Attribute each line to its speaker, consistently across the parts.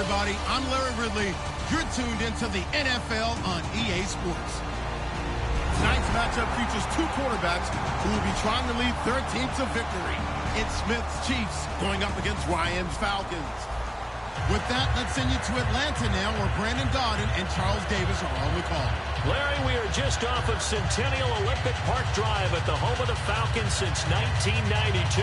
Speaker 1: everybody. I'm Larry Ridley. You're tuned into the NFL on EA Sports. Tonight's matchup features two quarterbacks who will be trying to lead their team to victory. It's Smith's Chiefs going up against Ryan's Falcons. With that, let's send you to Atlanta now, where Brandon Gaudin and Charles Davis are on the call.
Speaker 2: Larry, we are just off of Centennial Olympic Park Drive at the home of the Falcons since 1992.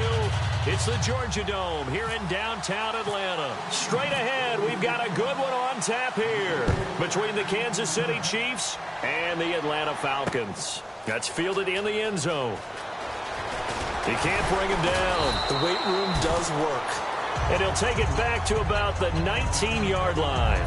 Speaker 2: It's the Georgia Dome here in downtown Atlanta. Straight ahead, we've got a good one on tap here between the Kansas City Chiefs and the Atlanta Falcons. That's fielded in the end zone. He can't bring him down.
Speaker 3: The weight room does work.
Speaker 2: And he'll take it back to about the 19-yard line.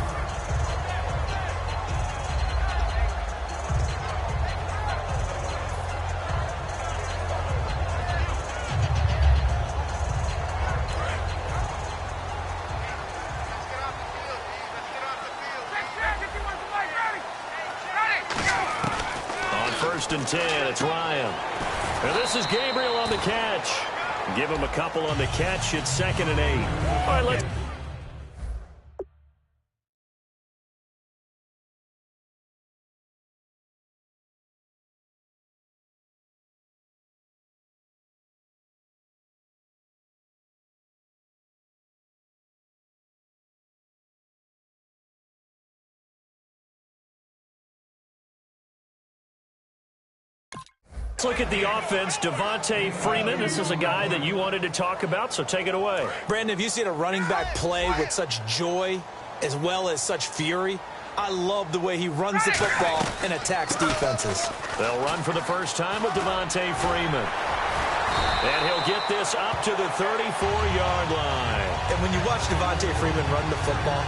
Speaker 2: On 1st and 10, it's Ryan. And this is Gabriel on the catch. Give him a couple on the catch. It's 2nd and 8. All right, let's... Let's look at the offense. Devontae Freeman, this is a guy that you wanted to talk about, so take it away.
Speaker 3: Brandon, have you seen a running back play with such joy as well as such fury? I love the way he runs the football and attacks defenses.
Speaker 2: They'll run for the first time with Devontae Freeman. And he'll get this up to the 34-yard line.
Speaker 3: And when you watch Devontae Freeman run the football,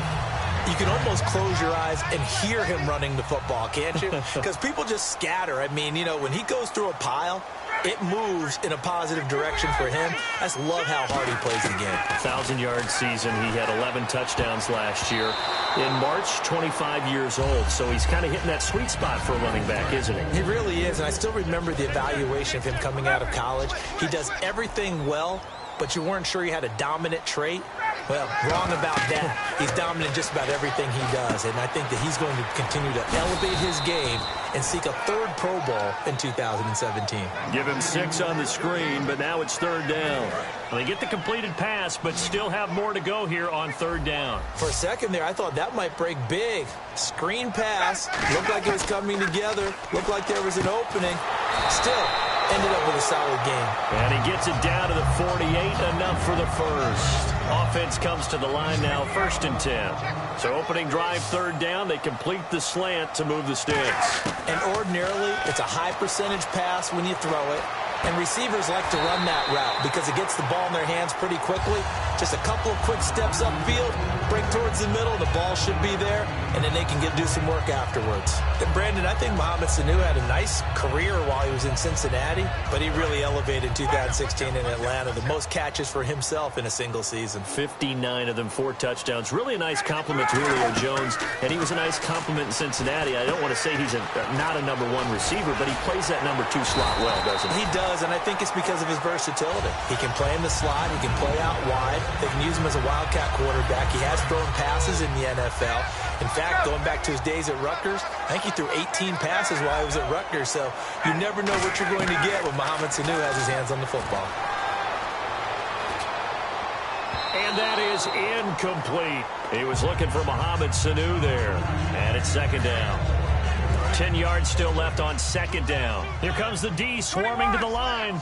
Speaker 3: you can almost close your eyes and hear him running the football, can't you? Because people just scatter. I mean, you know, when he goes through a pile, it moves in a positive direction for him. I just love how hard he plays the game.
Speaker 2: 1,000-yard season. He had 11 touchdowns last year. In March, 25 years old. So he's kind of hitting that sweet spot for a running back, isn't he?
Speaker 3: He really is. And I still remember the evaluation of him coming out of college. He does everything well, but you weren't sure he had a dominant trait. Well, wrong about that. He's dominant just about everything he does, and I think that he's going to continue to elevate his game and seek a 3rd Pro Bowl in 2017.
Speaker 2: Give him 6 on the screen, but now it's 3rd down. Well, they get the completed pass, but still have more to go here on 3rd down.
Speaker 3: For a second there, I thought that might break big. Screen pass. Looked like it was coming together. Looked like there was an opening. Still ended up with a solid game.
Speaker 2: And he gets it down to the 48, enough for the first. Offense comes to the line now, 1st and 10. So opening drive, 3rd down. They complete the slant to move the sticks.
Speaker 3: And ordinarily, it's a high percentage pass when you throw it. And receivers like to run that route because it gets the ball in their hands pretty quickly. Just a couple of quick steps upfield, break towards the middle, the ball should be there, and then they can do some work afterwards. And Brandon, I think Mohamed Sanu had a nice career while he was in Cincinnati, but he really elevated 2016 in Atlanta, the most catches for himself in a single season.
Speaker 2: 59 of them, 4 touchdowns. Really a nice compliment to Julio Jones, and he was a nice compliment in Cincinnati. I don't want to say he's not a number 1 receiver, but he plays that number 2 slot well, doesn't he?
Speaker 3: He does, and I think it's because of his versatility. He can play in the slot. He can play out wide. They can use him as a wildcat quarterback. He has thrown passes in the NFL. In fact, going back to his days at Rutgers, I think he threw 18 passes while he was at Rutgers. So you never know what you're going to get when Mohamed Sanu has his hands on the football.
Speaker 2: And that is incomplete. He was looking for Mohamed Sanu there. And it's 2nd down. 10 yards still left on 2nd down. Here comes the D swarming to the line.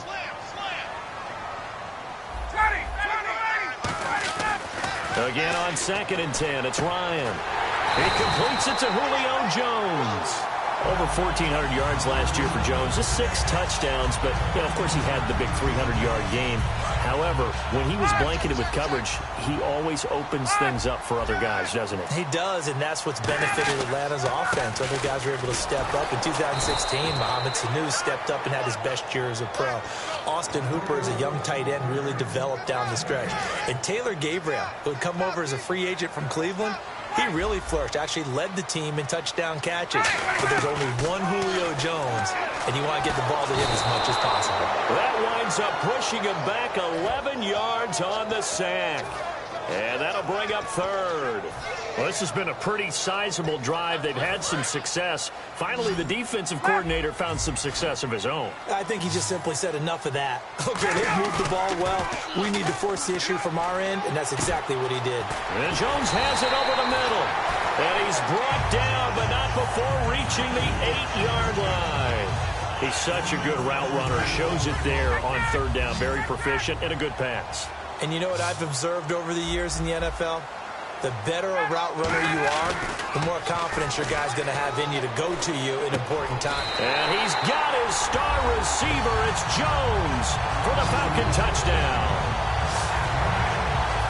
Speaker 2: Again on 2nd and 10, it's Ryan. He completes it to Julio Jones. Over 1,400 yards last year for Jones. Just 6 touchdowns, but, you know, of course, he had the big 300-yard game. However, when he was blanketed with coverage, he always opens things up for other guys, doesn't he?
Speaker 3: He does, and that's what's benefited Atlanta's offense. Other guys were able to step up. In 2016, Mohamed Sanu stepped up and had his best year as a pro. Austin Hooper, as a young tight end, really developed down the stretch. And Taylor Gabriel, who had come over as a free agent from Cleveland, he really flourished, actually led the team in touchdown catches. But there's only one Julio Jones, and you want to get the ball to him as much as possible.
Speaker 2: That winds up pushing him back 11 yards on the sack. And that'll bring up third. Well, this has been a pretty sizable drive. They've had some success. Finally, the defensive coordinator found some success of his own.
Speaker 3: I think he just simply said enough of that. Okay, they've moved the ball well. We need to force the issue from our end, and that's exactly what he did.
Speaker 2: And Jones has it over the middle. And he's brought down, but not before reaching the 8-yard line. He's such a good route runner. Shows it there on third down. Very proficient and a good pass.
Speaker 3: And you know what I've observed over the years in the NFL? The better a route runner you are, the more confidence your guy's going to have in you to go to you in important times.
Speaker 2: And he's got his star receiver. It's Jones for the Falcon touchdown.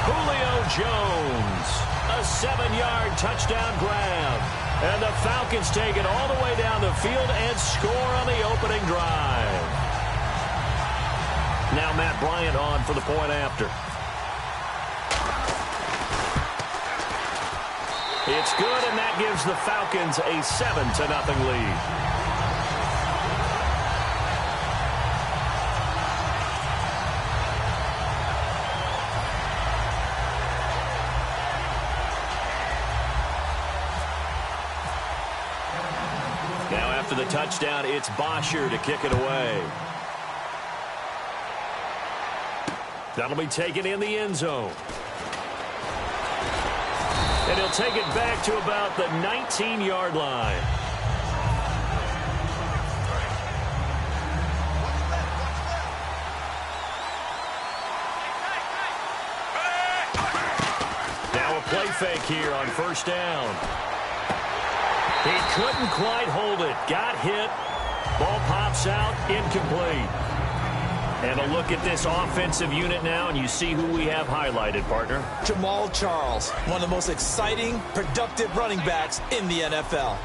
Speaker 2: Julio Jones, a 7-yard touchdown grab. And the Falcons take it all the way down the field and score on the opening drive. Now Matt Bryant on for the point after. It's good, and that gives the Falcons a 7-0 lead. Now after the touchdown, it's Bosher to kick it away. That'll be taken in the end zone. And he'll take it back to about the 19-yard line. Now a play fake here on first down. He couldn't quite hold it. Got hit. Ball pops out. Incomplete. And a look at this offensive unit now, and you see who we have highlighted, partner.
Speaker 3: Jamal Charles, one of the most exciting, productive running backs in the NFL.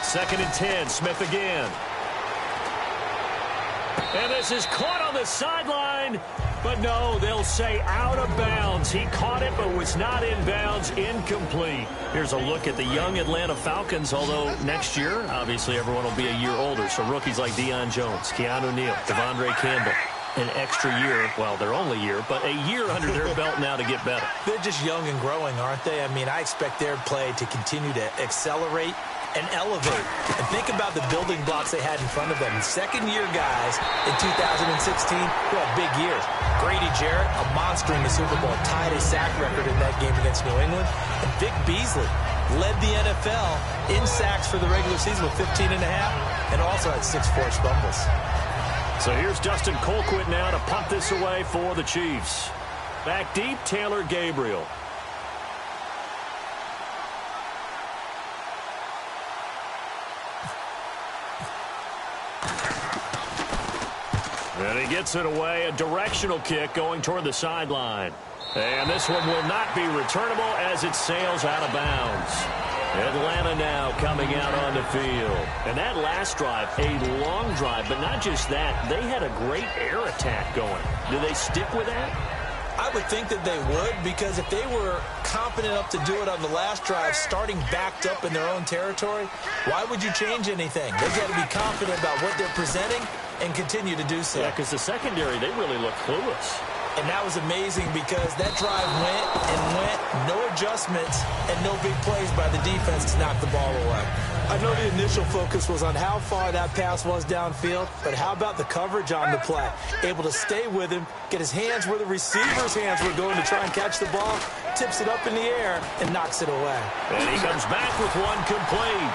Speaker 2: 2nd and 10, Smith again. And this is caught on the sideline. But no, they'll say out of bounds. He caught it, but was not in bounds. Incomplete. Here's a look at the young Atlanta Falcons, although next year, obviously, everyone will be a year older. So rookies like Deion Jones, Keanu Neal, Devondre Campbell, an extra year. Well, their only year, but a year under their belt now to get better.
Speaker 3: They're just young and growing, aren't they? I mean, I expect their play to continue to accelerate and elevate. And think about the building blocks they had in front of them. Second-year guys in 2016 who had big years. Grady Jarrett, a monster in the Super Bowl, tied a sack record in that game against New England. And Vic Beasley led the NFL in sacks for the regular season with 15.5 and also had 6 forced fumbles.
Speaker 2: So here's Dustin Colquitt now to punt this away for the Chiefs. Back deep, Taylor Gabriel. And he gets it away, a directional kick going toward the sideline. And this one will not be returnable as it sails out of bounds. Atlanta now coming out on the field. And that last drive, a long drive, but not just that. They had a great air attack going. Do they stick with that?
Speaker 3: I would think that they would, because if they were confident enough to do it on the last drive, starting backed up in their own territory, why would you change anything? They've got to be confident about what they're presenting and continue to do so.
Speaker 2: Yeah, because the secondary, they really look clueless.
Speaker 3: And that was amazing because that drive went and went, no adjustments, and no big plays by the defense to knock the ball away. I know the initial focus was on how far that pass was downfield, but how about the coverage on the play? Able to stay with him, get his hands where the receiver's hands were going to try and catch the ball, tips it up in the air, and knocks it away.
Speaker 2: And he comes back with one complete.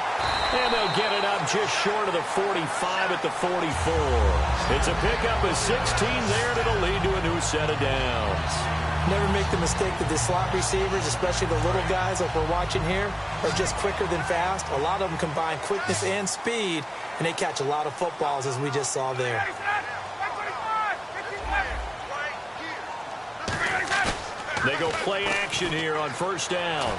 Speaker 2: And they'll get it up just short of the 45 at the 44. It's a pickup of 16 there, and it'll lead to a new set of downs.
Speaker 3: Never make the mistake that the slot receivers, especially the little guys like we're watching here, are just quicker than fast. A lot of them combine quickness and speed, and they catch a lot of footballs, as we just saw there.
Speaker 2: They go play action here on first down.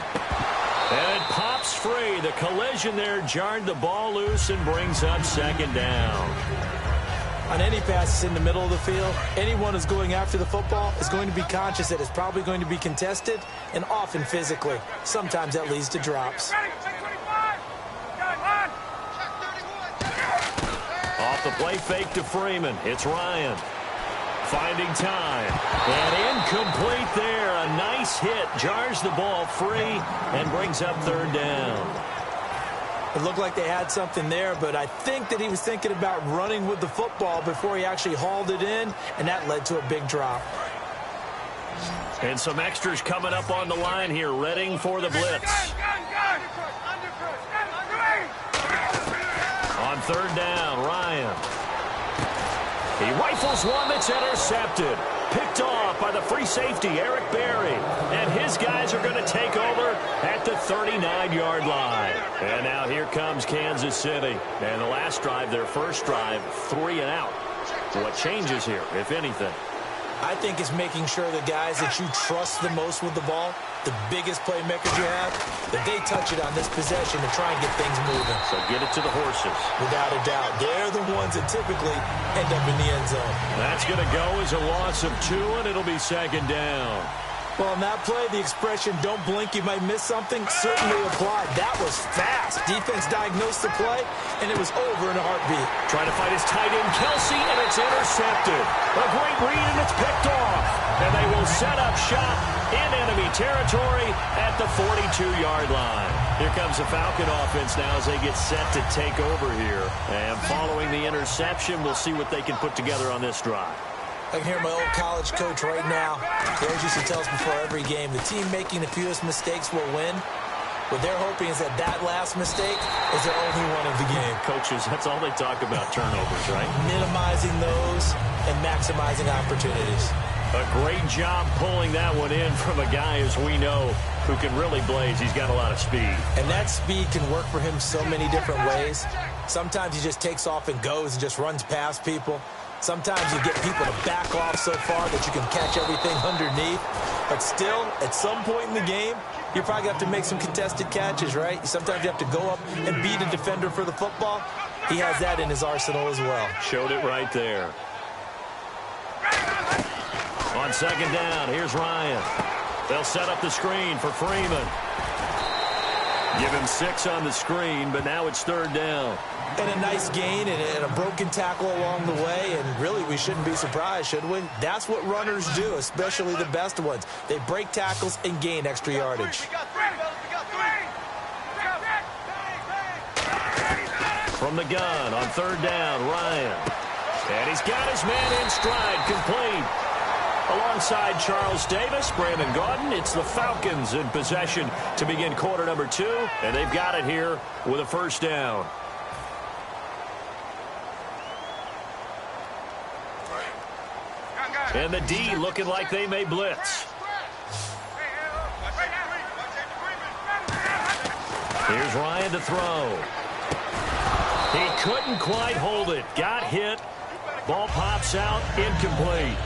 Speaker 2: And it pops free. The collision there jarred the ball loose and brings up second down.
Speaker 3: On any passes in the middle of the field, anyone who's going after the football is going to be conscious that it's probably going to be contested, and often physically. Sometimes that leads to drops.
Speaker 2: Off the play fake to Freeman. It's Ryan. Finding time. And incomplete there. A nice hit. Jars the ball free and brings up third down.
Speaker 3: It looked like they had something there, but I think that he was thinking about running with the football before he actually hauled it in, and that led to a big drop.
Speaker 2: And some extras coming up on the line here, readying for the blitz. On third down, Ryan. He rifles one that's intercepted. Picked off by the free safety, Eric Berry. And his guys are going to take over at the 39-yard line. And now here comes Kansas City. And the last drive, their first drive, 3 and out. What changes here, if anything?
Speaker 3: I think it's making sure the guys that you trust the most with the ball, the biggest playmakers you have, that they touch it on this possession to try and get things moving.
Speaker 2: So get it to the horses.
Speaker 3: Without a doubt. They're the ones that typically end up in the end zone.
Speaker 2: That's going to go as a loss of 2, and it'll be second down.
Speaker 3: Well, on that play, the expression, don't blink, you might miss something, certainly applied. That was fast. Defense diagnosed the play, and it was over in a heartbeat.
Speaker 2: Trying to fight his tight end, Kelsey, and it's intercepted. A great read, and it's picked off. And they will set up shop in enemy territory at the 42-yard line. Here comes the Falcon offense now as they get set to take over here. And following the interception, we'll see what they can put together on this drive.
Speaker 3: I can hear my old college coach right now. He always used to tell us before every game, the team making the fewest mistakes will win. What they're hoping is that that last mistake is their only one of the game.
Speaker 2: Coaches, that's all they talk about, turnovers, right?
Speaker 3: Minimizing those and maximizing opportunities.
Speaker 2: A great job pulling that one in from a guy, as we know, who can really blaze. He's got a lot of speed. And
Speaker 3: that speed can work for him so many different ways. Sometimes he just takes off and goes and just runs past people. Sometimes you get people to back off so far that you can catch everything underneath. But still, at some point in the game, you're probably going to have to make some contested catches, right? Sometimes you have to go up and beat a defender for the football. He has that in his arsenal as well.
Speaker 2: Showed it right there. On second down, here's Ryan. They'll set up the screen for Freeman. Give him 6 on the screen, but now it's third down.
Speaker 3: And a nice gain and a broken tackle along the way, and really we shouldn't be surprised, should we? That's what runners do, especially the best ones. They break tackles and gain extra yardage.
Speaker 2: From the gun on third down, Ryan. And he's got his man in stride, complete. Alongside Charles Davis, Brandon Gaudin, it's the Falcons in possession to begin quarter number 2, and they've got it here with a first down. And the D looking like they may blitz. Here's Ryan to throw. He couldn't quite hold it. Got hit. Ball pops out, incomplete.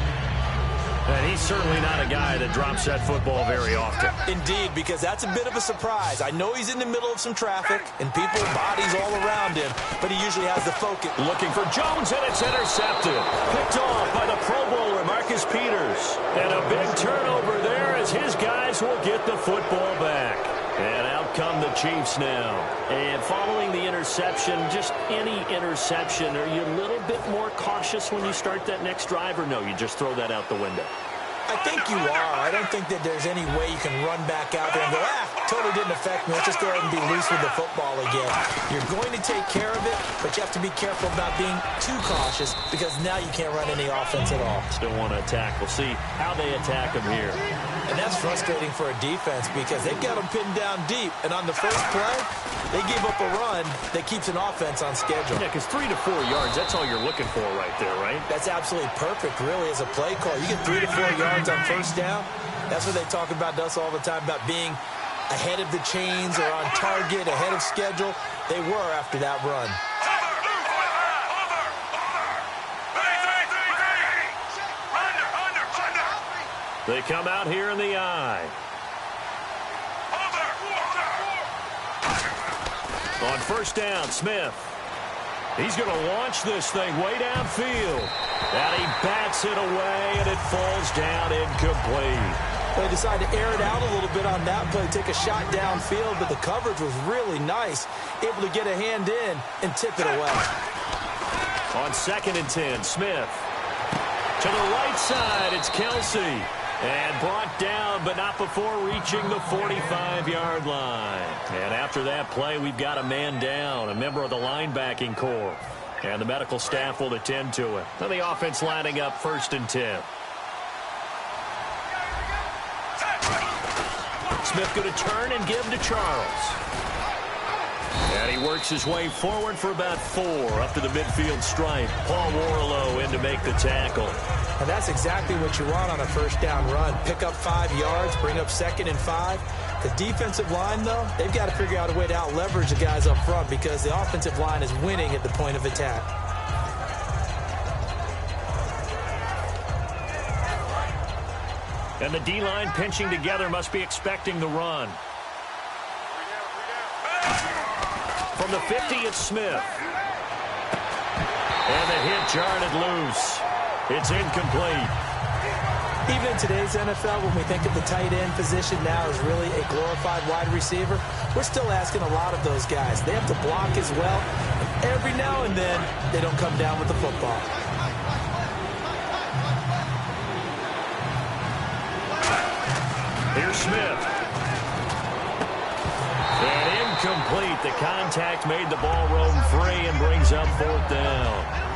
Speaker 2: And he's certainly not a guy that drops that football very often.
Speaker 3: Indeed, because that's a bit of a surprise. I know he's in the middle of some traffic and people, bodies all around him, but he usually has the focus.
Speaker 2: Looking for Jones, and it's intercepted. Picked off by the Pro Bowler, Marcus Peters. And a big turnover there as his guys will get the football back. And out come the Chiefs now. And following the interception, just any interception, are you a little bit more cautious when you start that next drive, or no, you just throw that out the window?
Speaker 3: I think you are. I don't think that there's any way you can run back out there and go, totally didn't affect me. Let's just go ahead and be loose with the football again. You're going to take care of it, but you have to be careful about being too cautious because now you can't run any offense at all.
Speaker 2: Still want to attack. We'll see how they attack them here.
Speaker 3: And that's frustrating for a defense because they've got them pinned down deep. And on the first play, they gave up a run that keeps an offense on schedule.
Speaker 2: Yeah, because 3 to 4 yards, that's all you're looking for right there, right?
Speaker 3: That's absolutely perfect, really, as a play call. You get 3 to 4 yards on first down. That's what they talk about to us all the time, about being ahead of the chains or on target, ahead of schedule. They were after that run.
Speaker 2: They come out here in the eye. On first down, Smith. He's going to launch this thing way downfield. And he bats it away, and it falls down incomplete.
Speaker 3: They decided to air it out a little bit on that play, take a shot downfield, but the coverage was really nice. Able to get a hand in and tip it away.
Speaker 2: On 2nd and 10, Smith. To the right side, it's Kelsey. And brought down, but not before reaching the 45-yard line. And after that play, we've got a man down, a member of the linebacking corps. And the medical staff will attend to it. And the offense lining up 1st and 10. Smith going to turn and give to Charles. And he works his way forward for about 4 up to the midfield stripe. Paul Warlow in to make the tackle.
Speaker 3: And that's exactly what you want on a first down run. Pick up 5 yards, bring up 2nd and 5. The defensive line, though, they've got to figure out a way to out-leverage the guys up front because the offensive line is winning at the point of attack.
Speaker 2: And the D-line pinching together must be expecting the run. From the 50, it's Smith. And the hit jarred it loose. It's incomplete.
Speaker 3: Even in today's NFL, when we think of the tight end position now as really a glorified wide receiver, we're still asking a lot of those guys. They have to block as well. And every now and then, they don't come down with the football.
Speaker 2: Here's Smith. And incomplete. The contact made the ball roam free and brings up 4th down.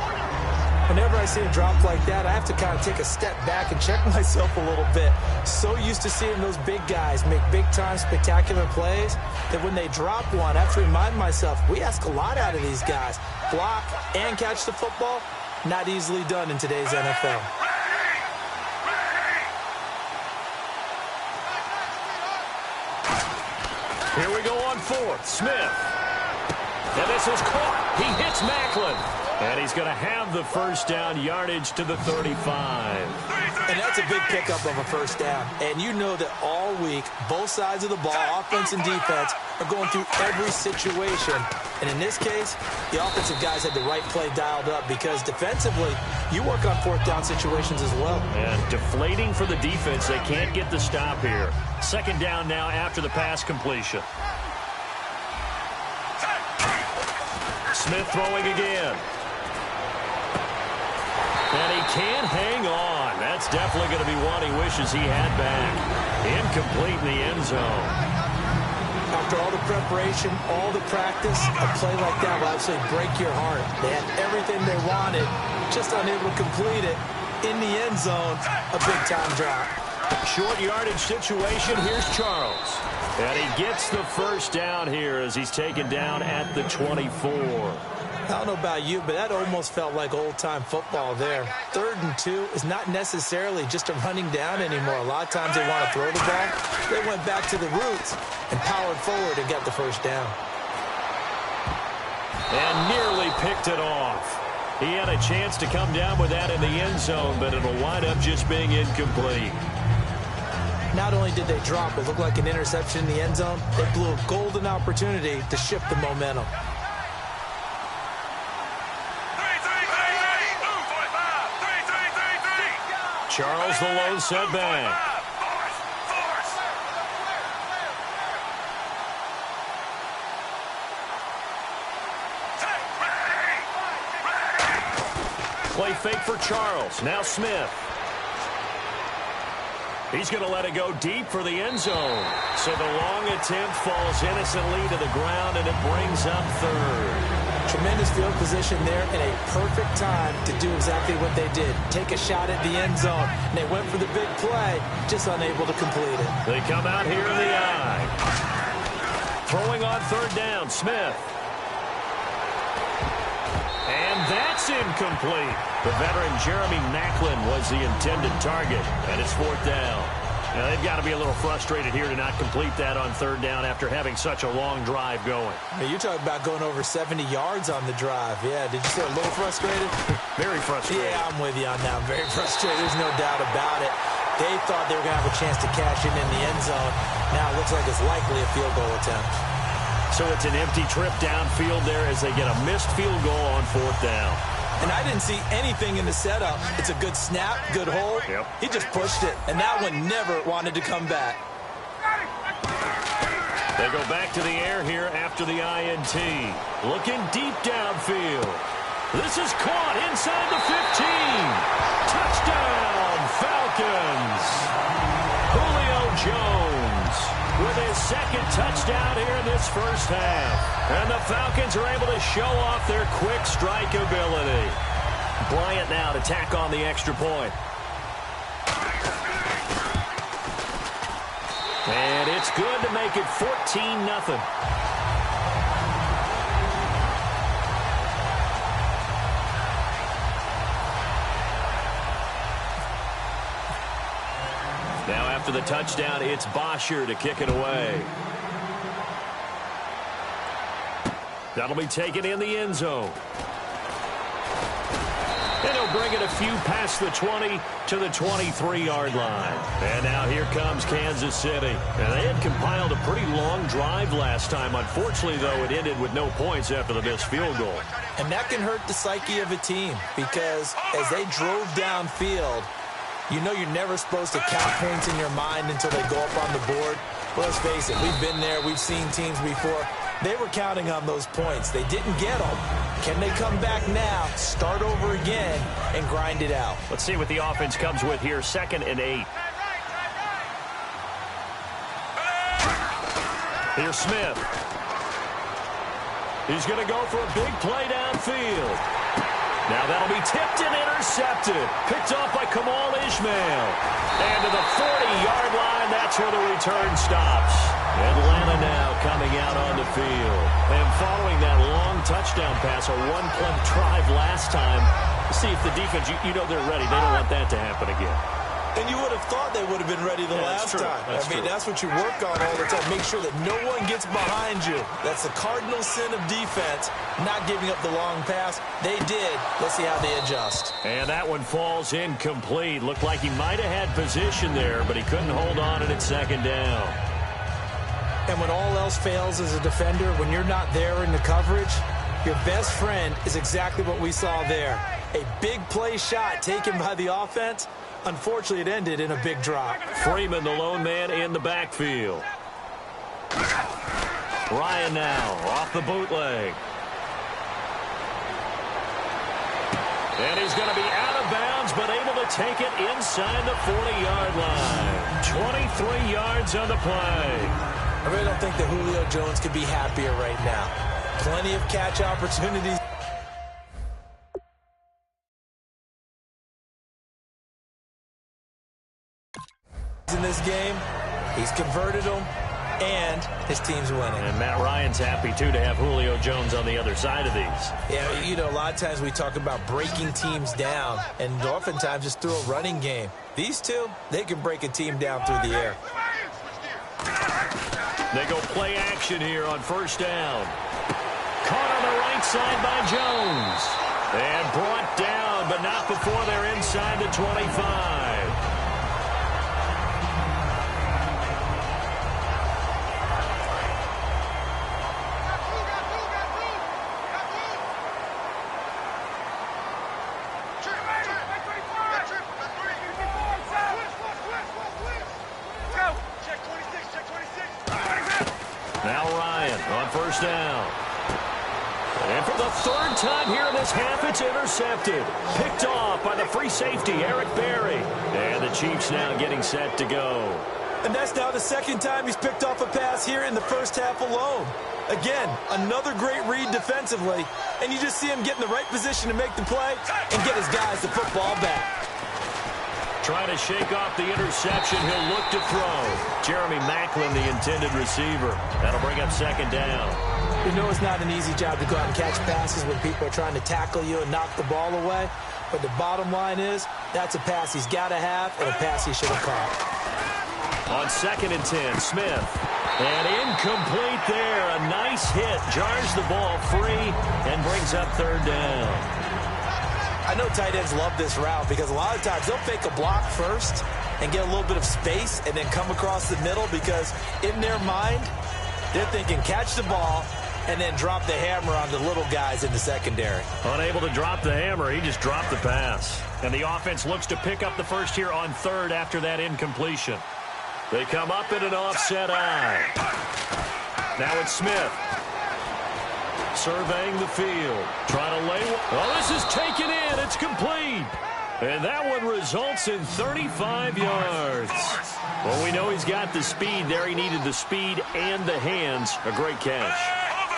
Speaker 3: Whenever I see a drop like that, I have to kind of take a step back and check myself a little bit. So used to seeing those big guys make big-time spectacular plays that when they drop one, I have to remind myself, we ask a lot out of these guys. Block and catch the football, not easily done in today's NFL.
Speaker 2: Here we go on 4th. Smith. And this is caught. He hits Macklin. And he's going to have the first down, yardage to the 35.
Speaker 3: And that's a big pickup of a first down. And you know that all week, both sides of the ball, offense and defense, are going through every situation. And in this case, the offensive guys had the right play dialed up because defensively, you work on 4th down situations as well.
Speaker 2: And deflating for the defense. They can't get the stop here. 2nd down now after the pass completion. Smith throwing again. And he can't hang on. That's definitely going to be one he wishes he had back. Incomplete in the end zone.
Speaker 3: After all the preparation, all the practice, a play like that will absolutely break your heart. They had everything they wanted, just unable to complete it. In the end zone, a big-time drop.
Speaker 2: Short yardage situation. Here's Charles. And he gets the first down here as he's taken down at the 24.
Speaker 3: I don't know about you, but that almost felt like old-time football there. 3rd and 2 is not necessarily just a running down anymore. A lot of times they want to throw the ball. They went back to the roots and powered forward and got the first down.
Speaker 2: And nearly picked it off. He had a chance to come down with that in the end zone, but it'll wind up just being incomplete.
Speaker 3: Not only did they drop what looked like an interception in the end zone, they blew a golden opportunity to shift the momentum.
Speaker 2: Charles the lone setback. Play fake for Charles. Now Smith. He's going to let it go deep for the end zone. So the long attempt falls innocently to the ground, and it brings up 3rd.
Speaker 3: Tremendous field position there and a perfect time to do exactly what they did. Take a shot at the end zone. And they went for the big play, just unable to complete it.
Speaker 2: They come out here in the eye. Throwing on 3rd down, Smith. And that's incomplete. The veteran Jeremy Macklin was the intended target, and it's 4th down. Now, they've got to be a little frustrated here to not complete that on 3rd down after having such a long drive going.
Speaker 3: Hey, you're talking about going over 70 yards on the drive. Yeah, did you say a little frustrated?
Speaker 2: Very frustrated.
Speaker 3: Yeah, I'm with you on that. I'm very frustrated. There's no doubt about it. They thought they were going to have a chance to cash in the end zone. Now it looks like it's likely a field goal attempt.
Speaker 2: So it's an empty trip downfield there as they get a missed field goal on 4th down.
Speaker 3: And I didn't see anything in the setup. It's a good snap, good hold.
Speaker 2: Yep.
Speaker 3: He just pushed it, and that one never wanted to come back.
Speaker 2: They go back to the air here after the INT. Looking deep downfield. This is caught inside the 15. Touchdown. touchdown here in this first half. And the Falcons are able to show off their quick strike ability. Bryant now to tack on the extra point. And it's good to make it 14-0. Now after the touchdown, it's Bosher to kick it away. That'll be taken in the end zone. And he'll bring it a few past the 20 to the 23-yard line. And now here comes Kansas City. And they had compiled a pretty long drive last time. Unfortunately, though, it ended with no points after the missed field goal.
Speaker 3: And that can hurt the psyche of a team because as they drove downfield, you know you're never supposed to count points in your mind until they go up on the board. Well, let's face it, we've been there. We've seen teams before. They were counting on those points. They didn't get them. Can they come back now, start over again, and grind it out?
Speaker 2: Let's see what the offense comes with here. 2nd and 8. Here's Smith. He's going to go for a big play downfield. Now that'll be tipped and intercepted. Picked off by Kamal Ishmael. And to the 40-yard line, that's where the return stops. Atlanta now coming out on the field. And following that long touchdown pass, a one-play drive last time, see if the defense, you know they're ready. They don't want that to happen again.
Speaker 3: And you would have thought they would have been ready the last time. That's what you work on all the time. Make sure that no one gets behind you. That's the cardinal sin of defense, not giving up the long pass. They did. Let's see how they adjust.
Speaker 2: And that one falls incomplete. Looked like he might have had position there, but he couldn't hold on and it's 2nd down.
Speaker 3: And when all else fails as a defender, when you're not there in the coverage, your best friend is exactly what we saw there. A big play shot taken by the offense. Unfortunately, it ended in a big drop.
Speaker 2: Freeman, the lone man in the backfield. Ryan now off the bootleg. And he's going to be out of bounds, but able to take it inside the 40-yard line. 23 yards on the play.
Speaker 3: I really don't think that Julio Jones could be happier right now. Plenty of catch opportunities. In this game, he's converted them, and his team's winning.
Speaker 2: And Matt Ryan's happy, too, to have Julio Jones on the other side of these.
Speaker 3: Yeah, you know, a lot of times we talk about breaking teams down, and oftentimes just through a running game. These two, they can break a team down through the air.
Speaker 2: They go play action here on 1st down. Caught on the right side by Jones. And brought down, but not before they're inside the 25. Now Ryan on 1st down. And for the 3rd time here in this half, it's intercepted. Picked off by the free safety, Eric Berry. And the Chiefs now getting set to go.
Speaker 3: And that's now the 2nd time he's picked off a pass here in the first half alone. Again, another great read defensively. And you just see him get in the right position to make the play and get his guys the football back.
Speaker 2: Trying to shake off the interception. He'll look to throw. Jeremy Maclin, the intended receiver. That'll bring up 2nd down.
Speaker 3: You know it's not an easy job to go out and catch passes when people are trying to tackle you and knock the ball away. But the bottom line is, that's a pass he's got to have and a pass he should have caught.
Speaker 2: On 2nd and 10, Smith. And incomplete there. A nice hit. Jars the ball free and brings up 3rd down.
Speaker 3: I know tight ends love this route because a lot of times they'll fake a block first and get a little bit of space and then come across the middle because in their mind, they're thinking catch the ball and then drop the hammer on the little guys in the secondary.
Speaker 2: Unable to drop the hammer, he just dropped the pass. And the offense looks to pick up the first here on 3rd after that incompletion. They come up in an offset eye. Now it's Smith. Surveying the field. Trying to lay one. Well, this is taken in. It's complete. And that one results in 35 yards. Well, we know he's got the speed there. He needed the speed and the hands. A great catch.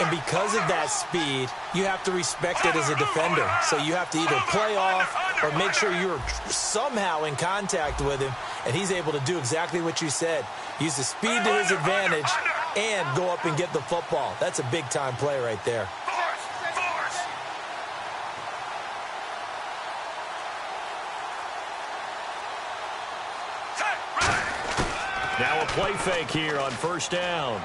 Speaker 3: And because of that speed, you have to respect it as a defender. So you have to either play off or make sure you're somehow in contact with him. And he's able to do exactly what you said. Use the speed to his advantage and go up and get the football. That's a big-time play right there.
Speaker 2: Now a play fake here on first down.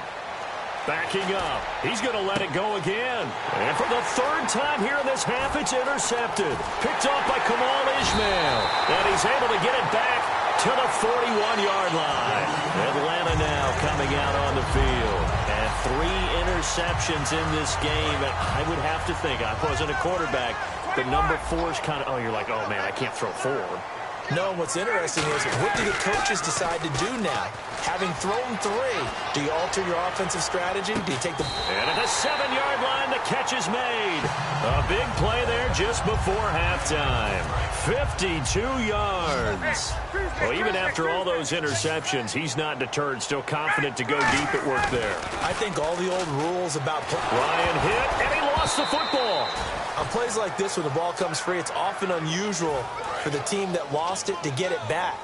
Speaker 2: Backing up. He's going to let it go again. And for the third time here in this half, it's intercepted. Picked off by Kamal Ishmael. And he's able to get it back to the 41-yard line. Atlanta now coming out on the field. And 3 interceptions in this game. And I would have to think, I wasn't a quarterback, but number 4 is kind of, oh, you're like, oh, man, I can't throw 4.
Speaker 3: No, what's interesting is, what do the coaches decide to do now? Having thrown 3, do you alter your offensive strategy? Do you take the...
Speaker 2: And at the 7-yard line, the catch is made. A big play there just before halftime. 52 yards. Well, even after all those interceptions, he's not deterred, still confident to go deep at work there.
Speaker 3: I think all the old rules about...
Speaker 2: Ryan hit, and he lost the football.
Speaker 3: On plays like this, when the ball comes free, it's often unusual for the team that lost it to get it back.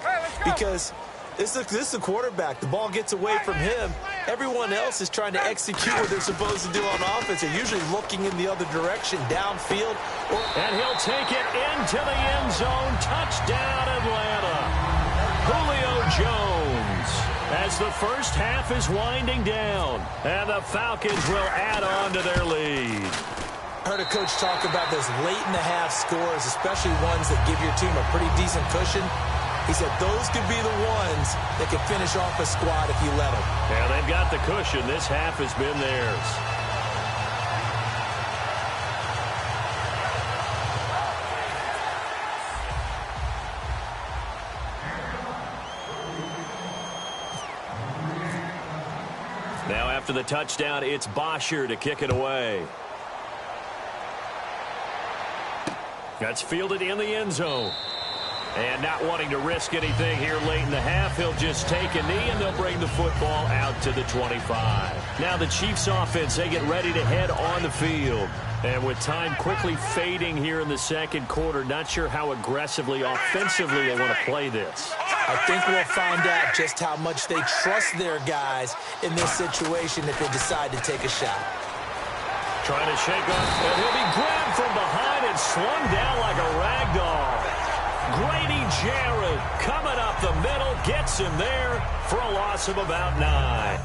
Speaker 3: Because this is the quarterback. The ball gets away from him. Everyone else is trying to execute what they're supposed to do on offense. They're usually looking in the other direction, downfield.
Speaker 2: And he'll take it into the end zone. Touchdown, Atlanta. Julio Jones. As the first half is winding down. And the Falcons will add on to their lead.
Speaker 3: I heard a coach talk about those late-in-the-half scores, especially ones that give your team a pretty decent cushion. He said those could be the ones that can finish off a squad if you let them.
Speaker 2: Yeah, they've got the cushion. This half has been theirs. Now after the touchdown, it's Bosher to kick it away. That's fielded in the end zone. And not wanting to risk anything here late in the half, he'll just take a knee, and they'll bring the football out to the 25. Now the Chiefs offense, they get ready to head on the field. And with time quickly fading here in the second quarter, not sure how aggressively, offensively they want to play this.
Speaker 3: I think we'll find out just how much they trust their guys in this situation if they decide to take a shot.
Speaker 2: Trying to shake off, and he'll be grabbed from behind and slung down like a rag doll. Grady Jarrett coming up the middle, gets him there for a loss of about 9.